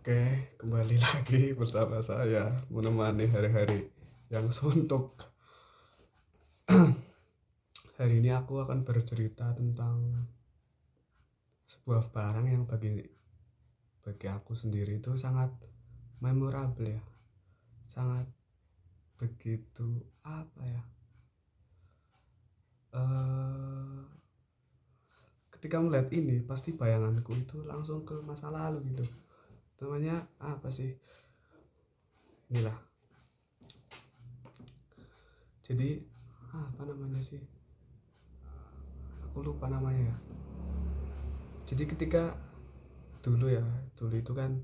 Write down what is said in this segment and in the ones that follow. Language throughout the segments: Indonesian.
Oke, kembali lagi bersama saya menemani hari-hari yang suntuk. Hari ini aku akan bercerita tentang sebuah barang yang bagi aku sendiri itu sangat memorable ya, sangat begitu apa ya? eh Ketika melihat ini pasti bayanganku itu langsung ke masa lalu gitu. Namanya apa sih? Inilah. Jadi apa namanya sih? Aku lupa namanya ya. Jadi ketika dulu ya, dulu itu kan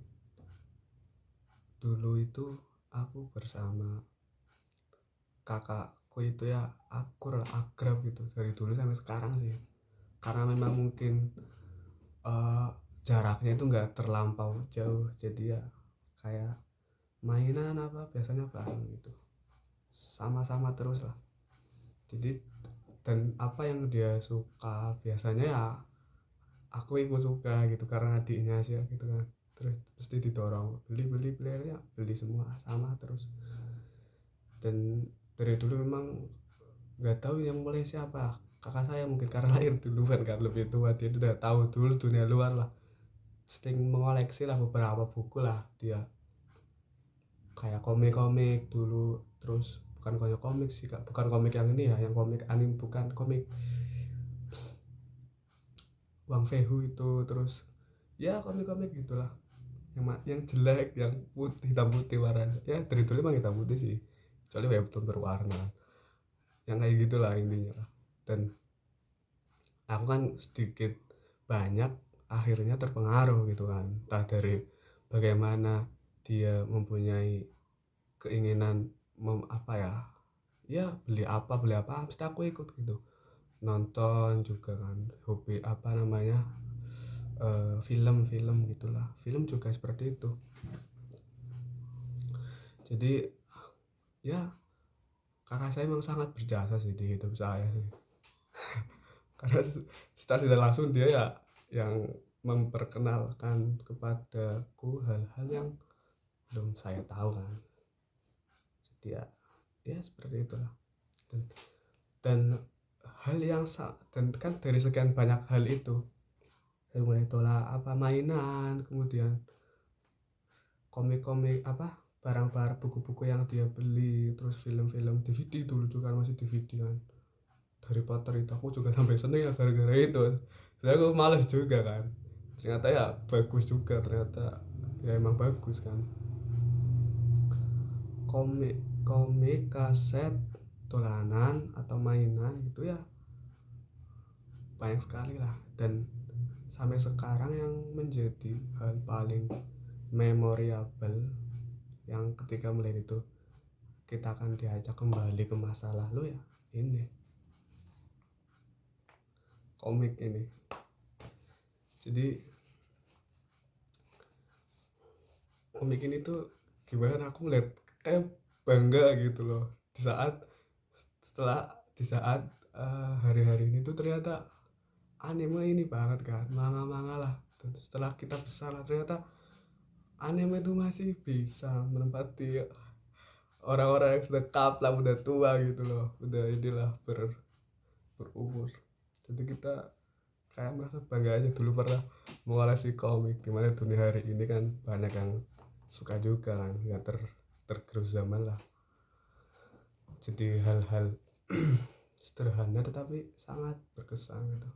dulu itu aku bersama kakakku itu ya akur lah, akrab gitu dari dulu sampai sekarang sih, karena memang mungkin eh, jaraknya itu nggak terlampau jauh, jadi ya kayak mainan apa biasanya bareng gitu, sama-sama terus lah. Jadi dan apa yang dia suka biasanya ya aku ikut suka gitu karena adiknya sih gitu kan, terus pasti didorong beli beli beli ya beli semua sama terus. Dan dari dulu memang nggak tahu yang mulai siapa, kakak saya mungkin karena lahir duluan kan lebih tua, dia udah tahu dulu dunia luar lah, sering mengoleksi lah beberapa buku lah dia, kayak komik-komik dulu. Terus bukan kayak komik sih kak, bukan komik yang ini ya, yang komik anim, bukan komik Wang Fehu itu. Terus ya komik-komik gitulah, yang jelek, yang putih, hitam putih warnanya ya, dari dulu emang hitam putih sih, kecuali webtoon berwarna, yang kayak gitulah intinya lah. Dan aku kan sedikit banyak akhirnya terpengaruh gitu kan, entah dari bagaimana dia mempunyai keinginan apa ya, ya beli apa pasti aku ikut gitu, nonton juga kan, hobi apa namanya, film-film gitulah, film juga seperti itu. Jadi ya kakak saya memang sangat berjasa sih di hidup saya sih, karena secara tidak langsung dia ya yang memperkenalkan kepadaku hal-hal yang belum saya tahu kan. Jadi ya, ya seperti itulah. Dan, dan hal yang dan kan dari sekian banyak hal itu, dari mulai itulah apa mainan, kemudian komik-komik apa, barang-barang buku-buku yang dia beli, terus film-film DVD, dulu juga masih DVD kan, Harry Potter itu aku juga sampai seneng ya gara-gara itu. Sebenarnya aku males juga kan, ternyata ya bagus juga ternyata, ya emang bagus kan. Komik kaset, dolanan atau mainan gitu ya banyak sekali lah. Dan sampai sekarang yang menjadi hal paling memorable, yang ketika melihat itu kita akan diajak kembali ke masa lalu ya, ini komik ini. Jadi komik ini tuh gimana, aku ngeliat kayak bangga gitu loh, di saat setelah di saat hari-hari ini tuh ternyata anime ini banget kan, manga-manga lah. Dan setelah kita besar lah, ternyata anime itu masih bisa menempati orang-orang yang sudah kapla, udah tua gitu loh, udah inilah berumur. Jadi kita kayak merasa bangga aja dulu pernah mengoleksi komik, dimana dunia hari ini kan banyak yang suka juga kan, nggak tergerus zaman lah. Jadi hal-hal sederhana tetapi sangat berkesan gitu.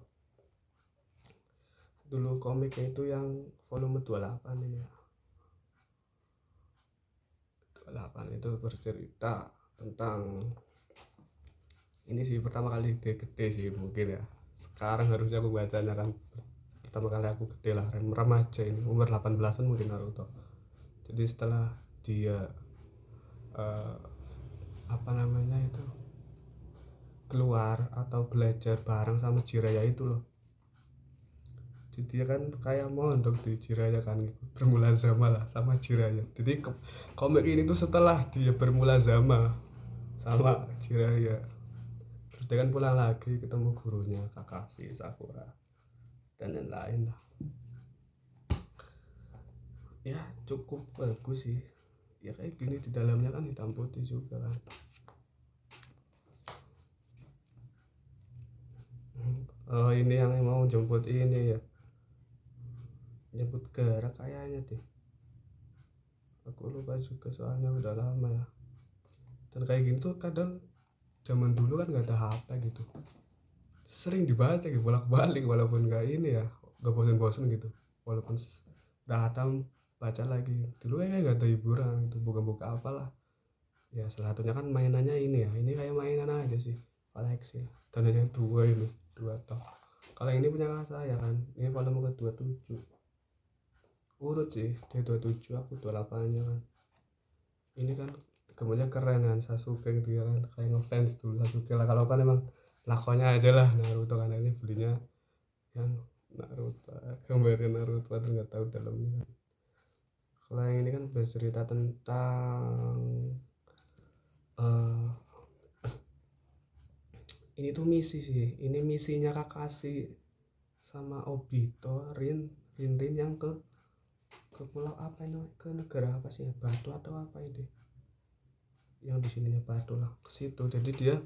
Dulu komiknya itu yang volume 28 ini ya, 28 itu bercerita tentang ini sih, pertama kali gede sih mungkin ya, sekarang harusnya aku bacanya kan pertama kali aku gede lah, remaja ini umur 18-an mungkin Naruto. Jadi setelah dia eh, apa namanya itu, keluar atau belajar bareng sama Jiraiya itu loh. Jadi dia kan kayak mondok di Jiraiya kan, bermula sama lah sama Jiraiya. Jadi komik ini tuh setelah dia bermula sama Jiraiya, terus dia kan pulang lagi ketemu gurunya Kakashi, Sakura, dan lain-lain lah. ya cukup bagus sih. Ya kayak gini di dalamnya kan hitam putih juga kan. Oh ini yang mau jemput ini ya, jemput gerak kayaknya deh. Aku lupa juga soalnya udah lama ya. Dan kayak gini tuh kadang zaman dulu kan nggak ada HP gitu, sering dibaca gitu bolak-balik walaupun nggak ini ya, nggak bosan-bosan gitu. Walaupun datang baca lagi, dulu kayaknya nggak ada hiburan gitu, buka-buka apalah. Ya salah satunya kan mainannya ini ya, ini kayak mainan aja sih, koleksi lah. Dan hanya dua ini, dua toh. Kalau ini punya saya kan, ini volume ke 27, urut sih dari 27 aku 28 nya kan. Ini kan gambarnya keren kan, Sasuke gitu ya kan, kayak ngefans dulu Sasuke lah. Kalau kan emang lakonnya aja lah Naruto, kan ini belinya yang Naruto, gambarnya Naruto atau nggak tahu dalamnya kan. Kalau yang ini kan bercerita tentang eh ini tuh misi sih, ini misinya Kakashi sama Obito, Rin yang ke pulau apa ini, ke negara apa sih ya, Batu atau apa ini, yang di sininya Batu lah, ke situ. Jadi dia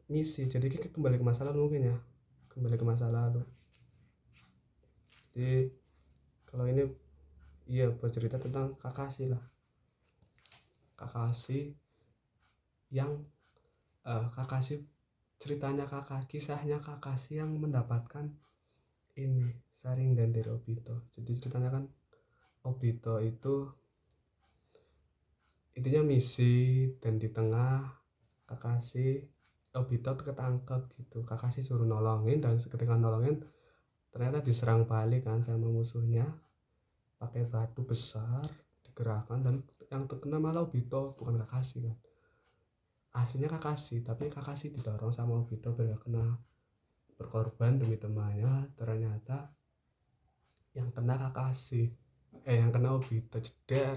misi, jadi kita kembali ke masa lalu mungkin ya, kembali ke masa lalu. Jadi kalau ini iya bercerita tentang Kakashi lah, Kakashi yang Kakashi, ceritanya Kakashi, kisahnya Kakashi yang mendapatkan ini Sharingan dari Obito. Jadi ceritanya kan Obito itu intinya misi, dan di tengah Kakashi, Obito tuh ketangkep gitu, Kakashi suruh nolongin, dan ketika nolongin ternyata diserang balik kan sama musuhnya pakai batu besar digerakkan, dan yang terkena malah Obito bukan Kakashi kan. Aslinya Kakashi, tapi Kakashi didorong sama Obito biar kena, berkorban demi temannya. Ternyata yang kena Kakashi, yang kena Obito, jeder,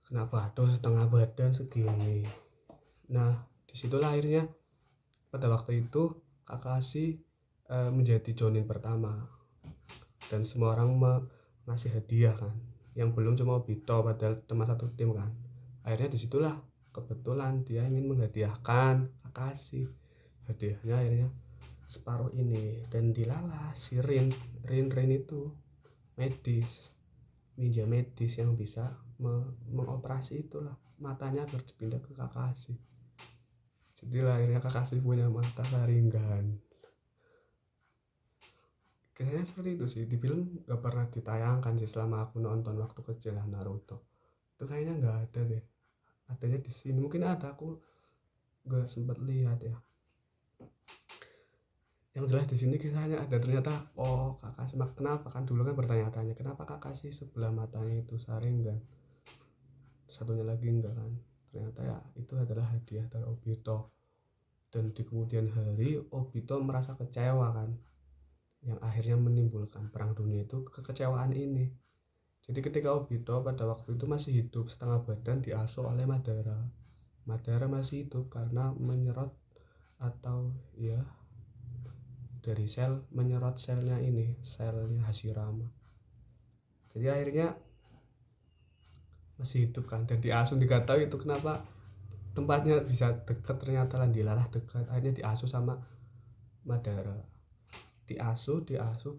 kena batu setengah badan segini. Nah disitulah akhirnya pada waktu itu Kakashi menjadi Jonin pertama, dan semua orang ngasih hadiah kan, yang belum cuma Obito padahal cuma satu tim kan. Akhirnya disitulah kebetulan dia ingin menghadiahkan Kakashi, hadiahnya akhirnya separuh ini, dan dilalah si Rin itu medis, ninja medis yang bisa mengoperasi itulah matanya agar dipindah ke Kakashi. Jadi akhirnya Kakashi punya mata Sharingan. Kayaknya seperti itu sih, di film gak pernah ditayangkan sih selama aku nonton waktu kecil lah Naruto. Itu kayaknya nggak ada deh, adanya di sini mungkin ada, aku gak sempat lihat ya. Yang jelas di sini kisahnya ada, ternyata oh Kakashi, kenapa kan dulu kan bertanya-tanya kenapa Kakashi sebelah matanya itu Sharingan, satunya lagi enggak kan. Ternyata ya itu adalah hadiah dari Obito. Dan di kemudian hari Obito merasa kecewa kan, yang akhirnya menimbulkan perang dunia itu kekecewaan ini. Jadi ketika Obito pada waktu itu masih hidup setengah badan diasuh oleh Madara. Madara masih hidup karena menyerot, atau ya dari sel, menyerot selnya ini, selnya Hashirama. Jadi akhirnya masih hidup kan, dan diasuh, nggak tahu itu kenapa tempatnya bisa deket, ternyata lah dilalah dekat. Akhirnya diasuh sama Madara, diasuh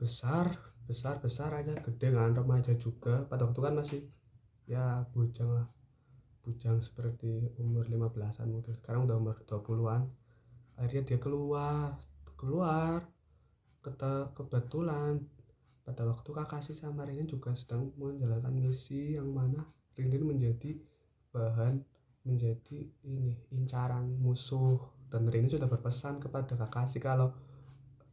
besar besar besar aja, gede kan, remaja juga pada waktu kan, masih ya bujang lah, bujang seperti umur 15-an, mungkin sekarang udah umur 20-an. Akhirnya dia keluar keluar kebetulan pada waktu Kakashi sama Rin juga sedang menjalankan misi, yang mana Rin menjadi bahan, menjadi ini incaran musuh. Dan Rin sudah berpesan kepada Kakashi kalau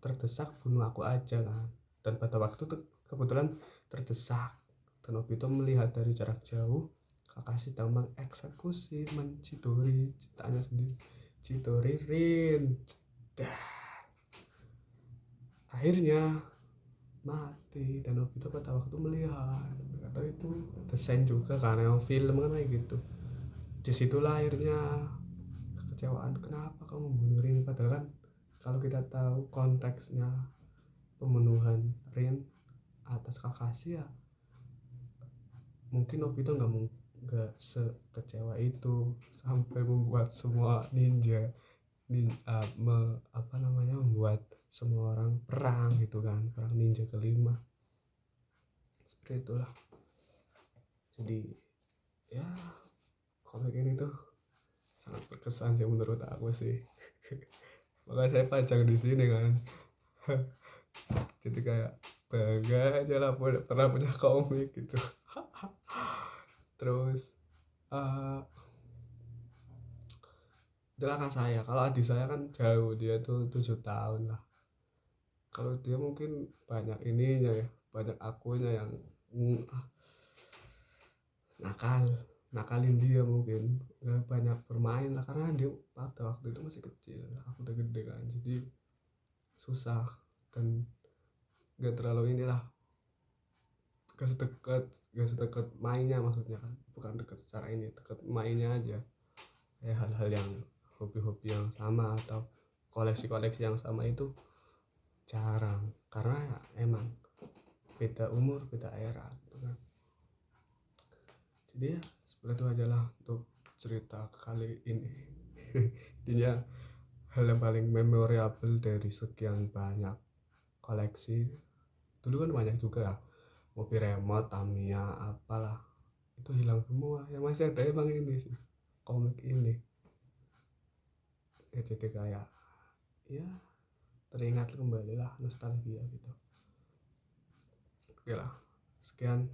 terdesak bunuh aku aja kan. Dan pada waktu itu kebetulan terdesak, dan Obito melihat dari jarak jauh Kakashi sedang mengeksekusi, mencidori ciptaannya sendiri, Chidori Rin. Akhirnya mati, dan Obito pada waktu melihat, atau itu desain juga karena yang film kan kayak gitu. Disitulah akhirnya kekecewaan, kenapa kamu bunuh Rin, padahal kan kalau kita tahu konteksnya pembunuhan Rin atas Kakashi ya, mungkin Obito nggak sekecewa itu sampai membuat semua ninja apa namanya, membuat semua orang perang gitu kan, perang ninja kelima seperti itulah. Jadi ya, komik ini tuh sangat berkesan sih menurut aku sih. Makanya saya pajang di sini kan. Jadi kayak bangga aja lah pernah punya komik gitu. Terus uh, itu kakak saya. Kalau adik saya kan jauh, dia tuh 7 tahun lah. Kalau dia mungkin banyak ininya ya, banyak akunya yang nakal, nakalin dia mungkin nggak banyak bermain lah, karena dia pada waktu itu masih kecil, aku udah gede kan, jadi susah. Dan nggak terlalu inilah, gak sedekat gak sedekat mainnya, maksudnya kan bukan dekat secara ini, dekat mainnya aja. Kayak hal-hal yang hobi-hobi yang sama atau koleksi-koleksi yang sama itu jarang, karena ya emang beda umur, beda era gitu kan. Jadi ya seperti itu aja lah untuk cerita kali ini. Intinya hal yang paling memorable dari sekian banyak koleksi, dulu kan banyak juga ya, mobil remote, Tamiya, apalah, itu hilang semua. Yang masih ada emang ini sih, komik ini ya. Jadi kayak ya teringat kembali lah, nostalgia gitu. Oke lah, sekian